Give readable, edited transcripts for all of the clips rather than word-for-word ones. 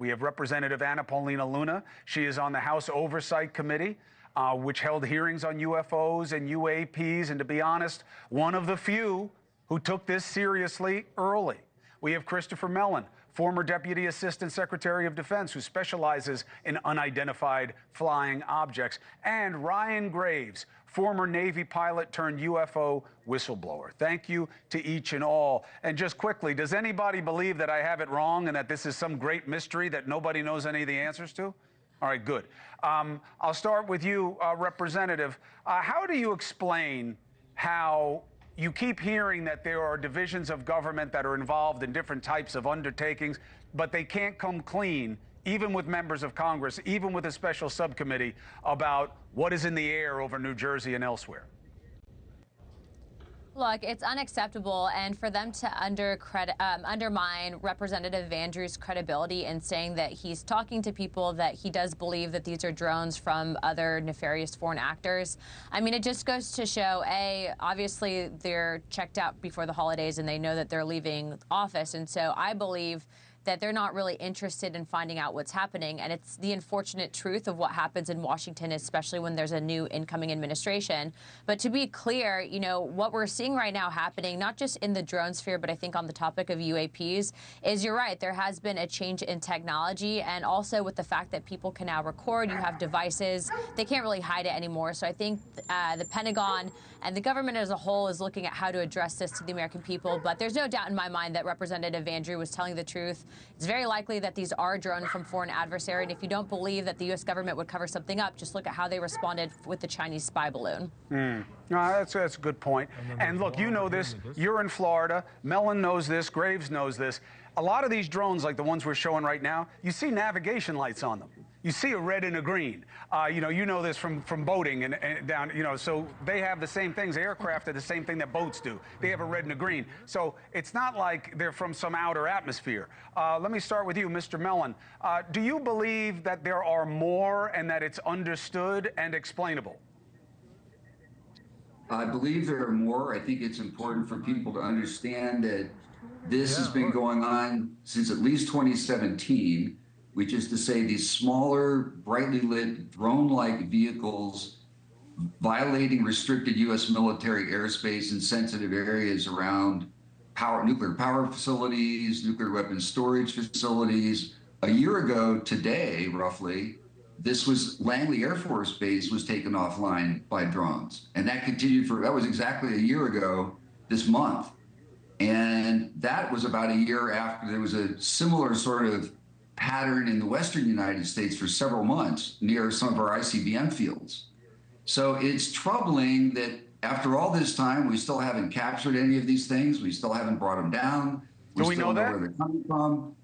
We have Representative Anna Paulina Luna. She is on the House Oversight Committee, which held hearings on UFOs and UAPs, and to be honest, one of the few who took this seriously early. We have Christopher Mellon, former Deputy Assistant Secretary of Defense, who specializes in unidentified flying objects, and Ryan Graves, former Navy pilot turned UFO whistleblower. Thank you to each and all. And just quickly, does anybody believe that I have it wrong and that this is some great mystery that nobody knows any of the answers to? All right, good. I'll start with you, Representative. How do you explain how you keep hearing that there are divisions of government that are involved in different types of undertakings, but they can't come clean, even with members of Congress, even with a special subcommittee, about what is in the air over New Jersey and elsewhere? Look, it's unacceptable, and for them to undermine Representative Andrews' credibility in saying that he's talking to people that he does believe that these are drones from other nefarious foreign actors. I mean, it just goes to show, A, obviously they're checked out before the holidays and they know that they're leaving office, and so I believe that they're not really interested in finding out what's happening. And it's the unfortunate truth of what happens in Washington, especially when there's a new incoming administration. But to be clear, you know, what we're seeing right now happening, not just in the drone sphere, but I think on the topic of UAPs, is you're right, there has been a change in technology. And also with the fact that people can now record, you have devices, they can't really hide it anymore. So I think the Pentagon and the government as a whole is looking at how to address this to the American people. But there's no doubt in my mind that Representative Andrew was telling the truth. It's very likely that these are drones from foreign adversary. And if you don't believe that the U.S. government would cover something up, just look at how they responded with the Chinese spy balloon. No, that's a good point. And look, you know this. You're in Florida. Mellon knows this. Graves knows this. A lot of these drones, like the ones we're showing right now, you see navigation lights on them. You see a red and a green. You know this from boating and down, so they have the same things. Aircraft are the same thing that boats do. They have a red and a green. So it's not like they're from some outer atmosphere. Let me start with you, Mr. Mellon. Do you believe that there are more and that it's understood and explainable? I believe there are more. I think it's important for people to understand that this has been going on since at least 2017. Which is to say these smaller, brightly lit, drone-like vehicles violating restricted U.S. military airspace in sensitive areas around nuclear power facilities, nuclear weapons storage facilities. A year ago today, roughly, Langley Air Force Base was taken offline by drones. And that continued that was exactly a year ago this month. And that was about a year after there was a similar sort of pattern in the western United States for several months near some of our ICBM fields. So it's troubling that after all this time, we still haven't captured any of these things. We still haven't brought them down. Do we know that? Where they're coming from.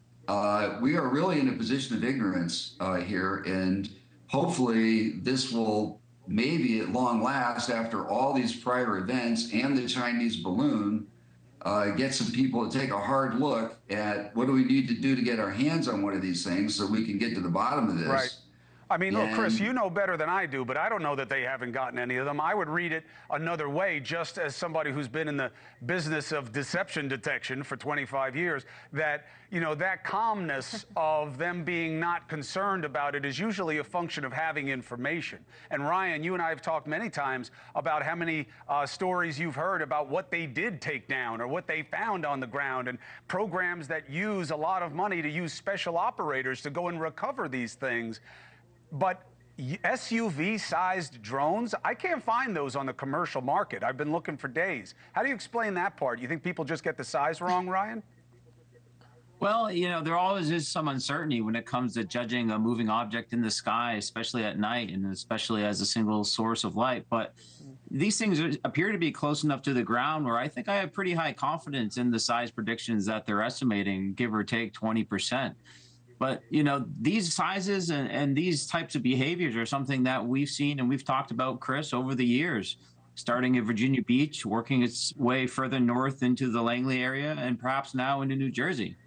We are really in a position of ignorance here, and hopefully this will maybe at long last, after all these prior events and the Chinese balloon, get some people to take a hard look at what do we need to do to get our hands on one of these things so we can get to the bottom of this. Right. I mean, look, Chris, you know better than I do, but I don't know that they haven't gotten any of them. I would read it another way, just as somebody who's been in the business of deception detection for 25 years, that, that calmness of them being not concerned about it is usually a function of having information. And Ryan, you and I have talked many times about how many stories you've heard about what they did take down or what they found on the ground, and programs that use a lot of money to use special operators to go and recover these things. But SUV-sized drones, I can't find those on the commercial market. I've been looking for days. How do you explain that part? You think people just get the size wrong, Ryan? Well, there always is some uncertainty when it comes to judging a moving object in the sky, especially at night and especially as a single source of light. But these things appear to be close enough to the ground where I think I have pretty high confidence in the size predictions that they're estimating, give or take 20%. But, these sizes and these types of behaviors are something that we've seen and we've talked about, Chris, over the years, starting at Virginia Beach, working its way further north into the Langley area, and perhaps now into New Jersey.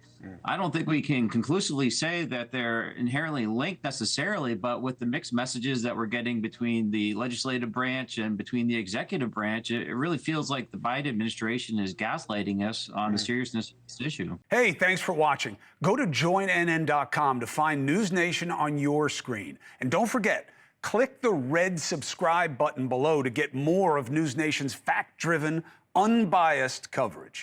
I don't think we can conclusively say that they're inherently linked necessarily, but with the mixed messages that we're getting between the legislative branch and between the executive branch, it really feels like the Biden administration is gaslighting us on the seriousness of this issue. Hey, thanks for watching. Go to joinnn.com to find NewsNation on your screen. And don't forget, click the red subscribe button below to get more of NewsNation's fact-driven, unbiased coverage.